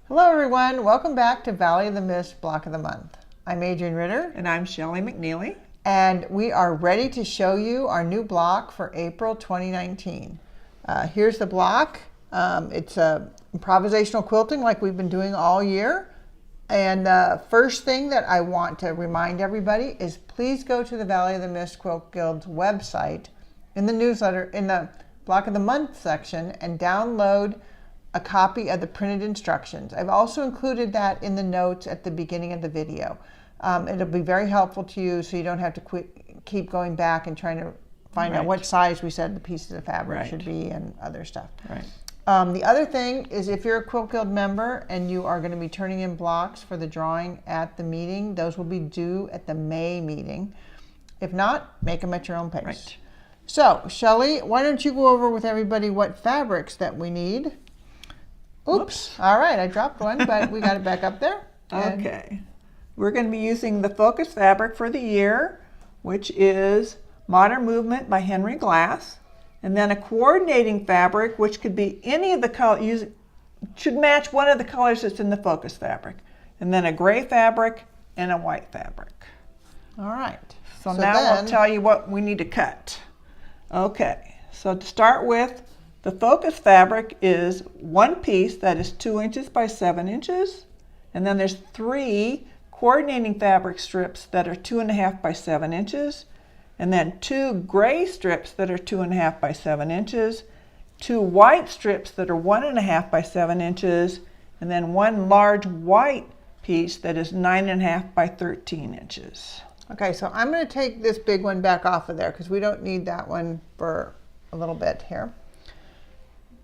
Hello everyone, welcome back to Valley of the Mist Block of the Month. I'm Adriane Ritter. And I'm Shelley McNeely. And we are ready to show you our new block for April 2019. Here's the block. It's improvisational quilting like we've been doing all year. And the first thing that I want to remind everybody is please go to the Valley of the Mist Quilt Guild's website in the newsletter, in the Block of the Month section, and download a copy of the printed instructions. I've also included that in the notes at the beginning of the video. It'll be very helpful to you so you don't have to keep going back and trying to find out what size we said the pieces of fabric should be and other stuff. Right. The other thing is if you're a Quilt Guild member and you are going to be turning in blocks for the drawing at the meeting, those will be due at the May meeting. If not, make them at your own pace. Right. So, Shelley, why don't you go over with everybody what fabrics that we need? Oops. All right, I dropped one, but we got it back up there. Okay. We're going to be using the focus fabric for the year, which is Modern Movement by Henry Glass. And then a coordinating fabric, which could be any of the colors, should match one of the colors that's in the focus fabric. And then a gray fabric and a white fabric. All right. So now I'll tell you what we need to cut. Okay, so to start with, the focus fabric is one piece that is 2 inches by 7 inches, and then there's 3 coordinating fabric strips that are 2.5 by 7 inches, and then 2 gray strips that are 2.5 by 7 inches, 2 white strips that are 1.5 by 7 inches, and then 1 large white piece that is 9.5 by 13 inches. Okay, so I'm going to take this big one back off of there because we don't need that one for a little bit here.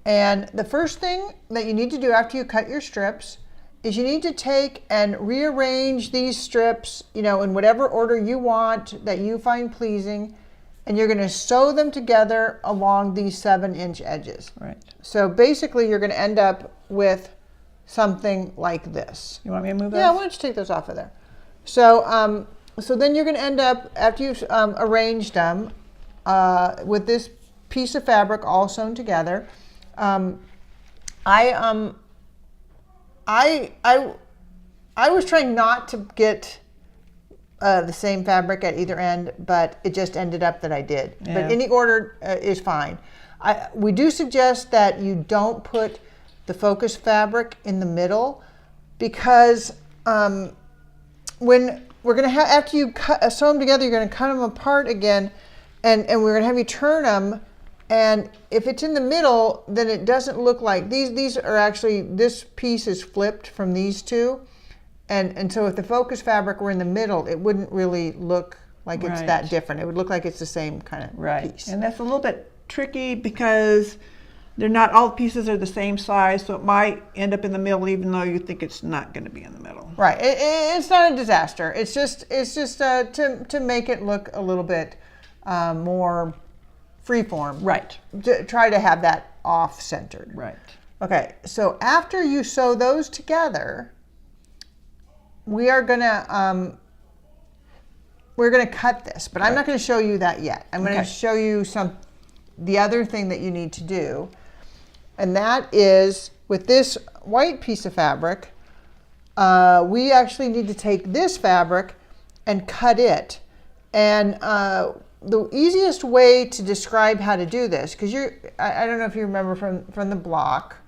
And the first thing that you need to do after you cut your strips is you need to take and rearrange these strips, in whatever order you want that you find pleasing, and you're going to sew them together along these 7-inch edges. Right. So basically you're going to end up with something like this. You want me to move those? Yeah, why don't you take those off of there? So, so then you're going to end up, after you've arranged them, with this piece of fabric all sewn together. I was trying not to get the same fabric at either end, but it just ended up that I did. Yeah. But any order is fine. We do suggest that you don't put the focus fabric in the middle because when we're going to have, after you sew them together, you're going to cut them apart again, and we're going to have you turn them. And if it's in the middle, then it doesn't look like these are actually, this piece is flipped from these two. And so if the focus fabric were in the middle, it wouldn't really look like it's that different. It would look like it's the same kind of piece. And that's a little bit tricky because they're not all the pieces are the same size, so it might end up in the middle even though you think it's not going to be in the middle. Right. It's not a disaster. It's just to make it look a little bit more freeform. Right. To try to have that off-centered. Right. Okay, so after you sew those together, we're gonna cut this, but I'm not going to show you that yet. I'm going to show you the other thing that you need to do, and that is with this white piece of fabric, we actually need to take this fabric and cut it. And the easiest way to describe how to do this, because I don't know if you remember from the block,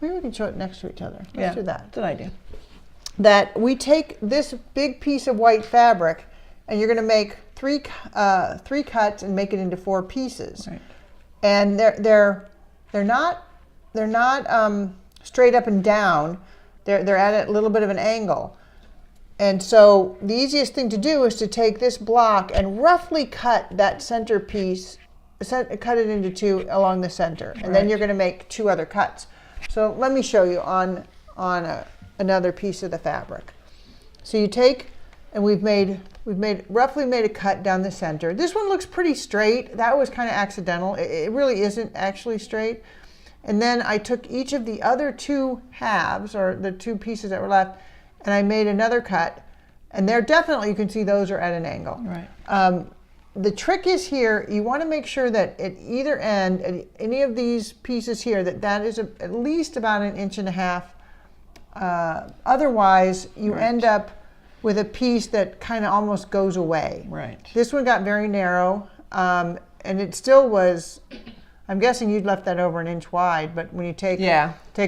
maybe we can show it next to each other. Let's do that. That's an idea. That we take this big piece of white fabric and you're going to make three cuts and make it into 4 pieces. Right. And they're not straight up and down. They're at a little bit of an angle. And so the easiest thing to do is to take this block and roughly cut that center piece, cut it into 2 along the center, and then you're going to make 2 other cuts. So let me show you on another piece of the fabric. So you take, and we've roughly made a cut down the center. This one looks pretty straight. That was kind of accidental. It really isn't actually straight. And then I took each of the other 2 halves, or the 2 pieces that were left, and I made another cut, and they're definitely, you can see those are at an angle. Right. The trick is here, you want to make sure that at either end, at any of these pieces here, that is at least about 1.5 inches Otherwise, you Right. end up with a piece that kind of almost goes away. Right. This one got very narrow, and it still was, I'm guessing you'd left that over 1 inch wide, but when you take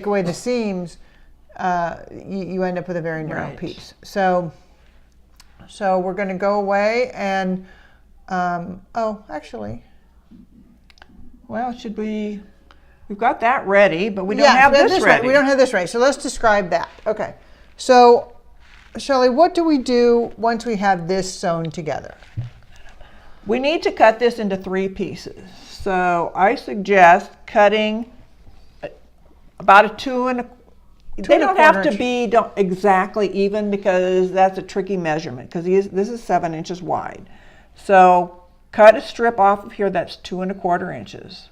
away the seams, you end up with a very narrow Right. piece. So we're going to go away and, actually. Well, we've got that ready, but we don't have this ready. We don't have this ready, so let's describe that. Okay, so Shelley, what do we do once we have this sewn together? We need to cut this into 3 pieces. So I suggest cutting about a 2 and a They don't have to be exactly even, because that's a tricky measurement, because this is 7 inches wide. So cut a strip off of here that's 2 1/4 inches.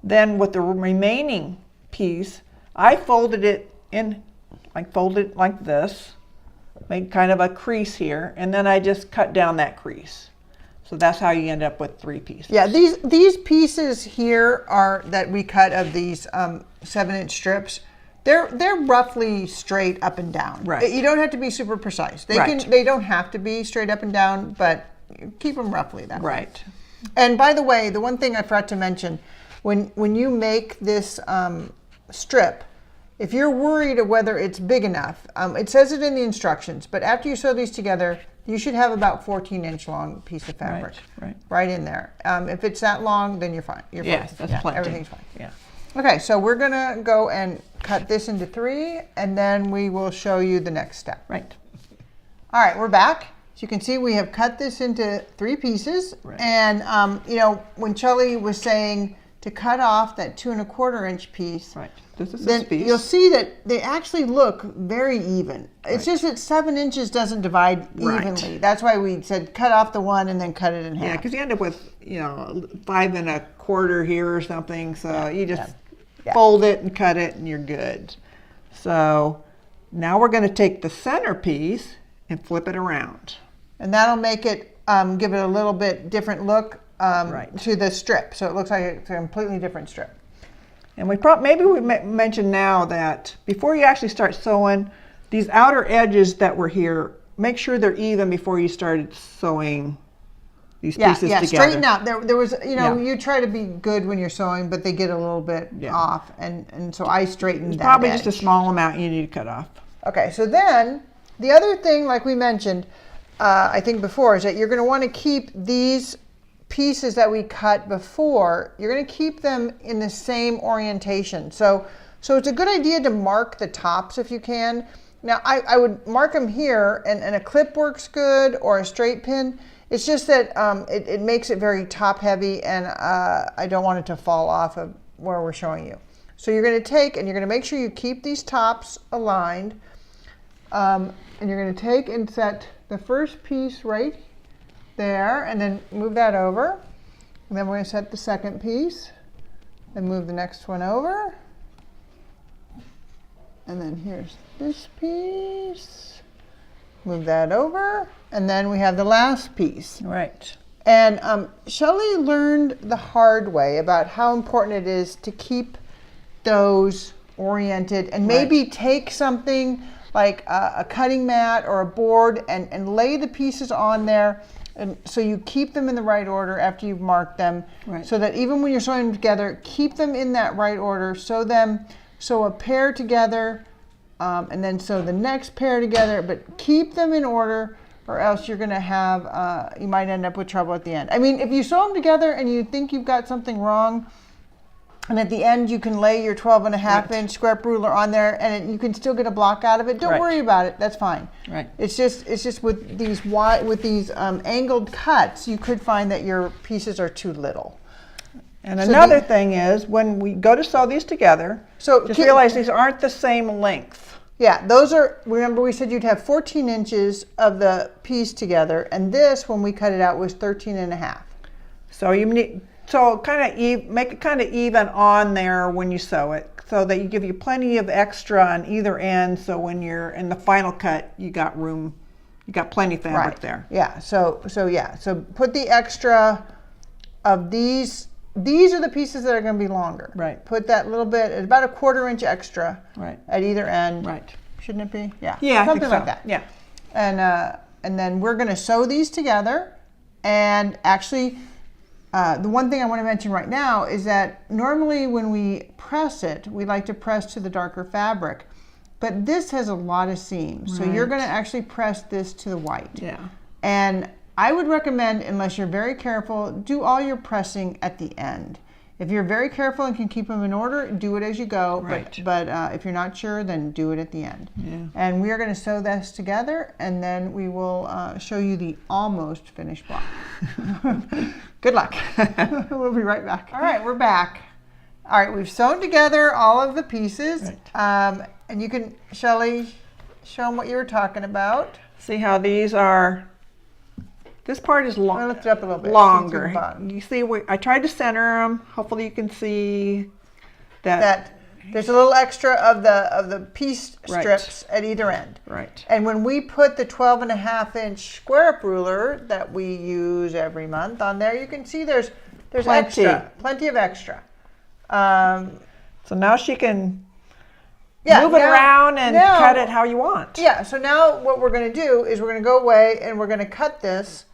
Then with the remaining piece, I folded it like this, made kind of a crease here, and then I just cut down that crease. So that's how you end up with 3 pieces. Yeah, these pieces here that we cut of these 7-inch strips. They're roughly straight up and down. Right. You don't have to be super precise. Right. They don't have to be straight up and down, but keep them roughly that way. Right. And by the way, the one thing I forgot to mention, when you make this strip, if you're worried of whether it's big enough, it says it in the instructions, but after you sew these together, you should have about 14-inch long piece of fabric. Right in there. If it's that long, then you're fine. Yes, that's plenty. Everything's fine. Yeah. Okay, so we're gonna go and cut this into 3, and then we will show you the next step. Right. All right, we're back. As you can see, we have cut this into 3 pieces. Right. And when Shelley was saying to cut off that 2 1/4 inch piece, right. This is then this piece. you'll see that they actually look very even. It's Right. just that 7 inches doesn't divide evenly. That's why we said cut off the one and then cut it in half. Yeah, because you end up with 5 1/4 here or something. So you just fold it and cut it, and you're good. So now we're going to take the center piece and flip it around. And that'll make it, give it a little bit different look to the strip. So it looks like it's a completely different strip. And maybe we mention now that before you actually start sewing, these outer edges that were here, make sure they're even before you started sewing these pieces together. Straighten out. There was, you try to be good when you're sewing, but they get a little bit off. And so I straightened that probably edge. just a small amount you need to cut off. Okay, so then the other thing, like we mentioned, I think before, is that you're going to want to keep these pieces that we cut before, you're going to keep them in the same orientation. So it's a good idea to mark the tops if you can. Now I would mark them here, and a clip works good, or a straight pin. It's just that it makes it very top heavy, and I don't want it to fall off of where we're showing you. So you're going to take, and you're going to make sure you keep these tops aligned, and you're going to take and set the first piece right there, and then move that over. And then we're going to set the second piece, and move the next one over. And then here's this piece. Move that over, and then we have the last piece. Right. And Shelley learned the hard way about how important it is to keep those oriented, and maybe take something like a cutting mat or a board and lay the pieces on there, and so you keep them in the right order after you've marked them, so that even when you're sewing them together, keep them in that right order. Sew a pair together, and then sew the next pair together, but keep them in order, or else you're going to have, you might end up with trouble at the end. I mean, if you sew them together and you think you've got something wrong, and at the end you can lay your 12.5-inch square ruler on there, and you can still get a block out of it. Don't worry about it. That's fine. Right. It's just with these angled cuts, you could find that your pieces are too little. And another thing is, when we go to sew these together, just realize these aren't the same length. Yeah, those are, remember we said you'd have 14 inches of the piece together, and this, when we cut it out, was 13.5. So you need, make it kind of even on there when you sew it, so that you give you plenty of extra on either end, so when you're in the final cut, you got room, you got plenty of fabric there. Yeah, so put the extra of these. These are the pieces that are going to be longer. Right. Put that little bit, about a 1/4 inch extra. Right. At either end. Right. shouldn't it be? Yeah. Yeah, Something I think so. like that. Yeah. And then we're going to sew these together. And actually, the one thing I want to mention right now is that normally when we press it, we like to press to the darker fabric. But this has a lot of seams. So you're going to actually press this to the white. Yeah. And I would recommend, unless you're very careful, do all your pressing at the end. If you're very careful and can keep them in order, do it as you go. Right. But if you're not sure, then do it at the end. Yeah. And we are going to sew this together, and then we will show you the almost finished block. Good luck. We'll be right back. All right, we're back. All right, we've sewn together all of the pieces. Right. And you can, Shelley, show them what you were talking about. See how these are. This part is I'll lift it up a little bit. longer. You see, I tried to center them. Hopefully you can see that. There's a little extra of the piece strips at either end. Right. And when we put the 12.5-inch square up ruler that we use every month on there, you can see there's plenty of extra. So now she can move it now, around and cut it how you want. Yeah, so now what we're going to do is we're going to go away and we're going to cut this,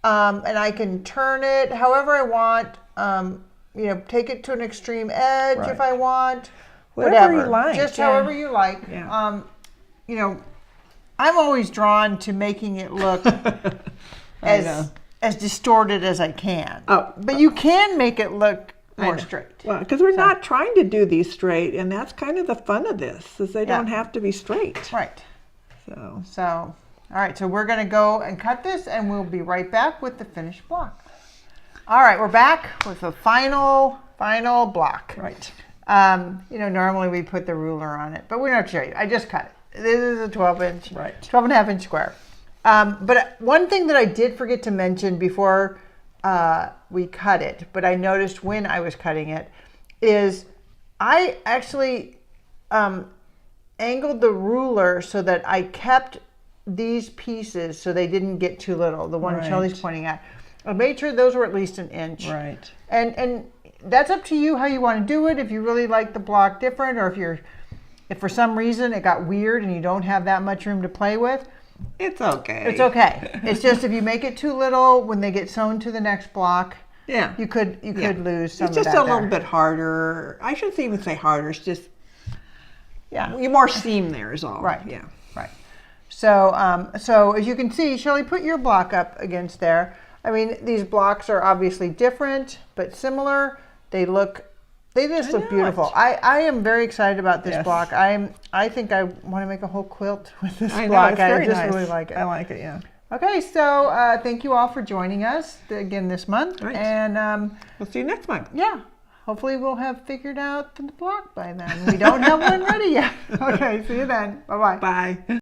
and I can turn it however I want, you know, take it to an extreme edge if I want, whatever you like. Just however you like. Yeah. You know, I'm always drawn to making it look as distorted as I can. Oh. But you can make it look more straight. Well, because we're not trying to do these straight, and that's kind of the fun of this, is they don't have to be straight. Right. So, all right, so we're going to go and cut this, and we'll be right back with the finished block. All right, we're back with the final block. right. You know, normally we put the ruler on it, but we're not show you. I just cut it. This is a 12-inch, Right. 12.5-inch square. But one thing that I did forget to mention before we cut it, but I noticed when I was cutting it, is I actually angled the ruler so that I kept these pieces so they didn't get too little, the one Shelley's pointing at. I made sure those were at least an inch. Right. And that's up to you how you want to do it. If you really like the block different, or if for some reason it got weird and you don't have that much room to play with, it's okay. it's okay. It's just if you make it too little, when they get sewn to the next block, you could lose some of that. It's just a little bit harder. I shouldn't even say harder. It's just you more seam there is all. Right. Yeah. Right. So so as you can see, Shelley, put your block up against there. I mean, these blocks are obviously different but similar. They just look beautiful. I am very excited about this block. I think I want to make a whole quilt with this block. I just really like it. I like it, yeah. Okay, so thank you all for joining us again this month. Right. And we'll see you next month. Yeah. Hopefully we'll have figured out the block by then. We don't have one ready yet. Okay, see you then. Bye-bye. Bye.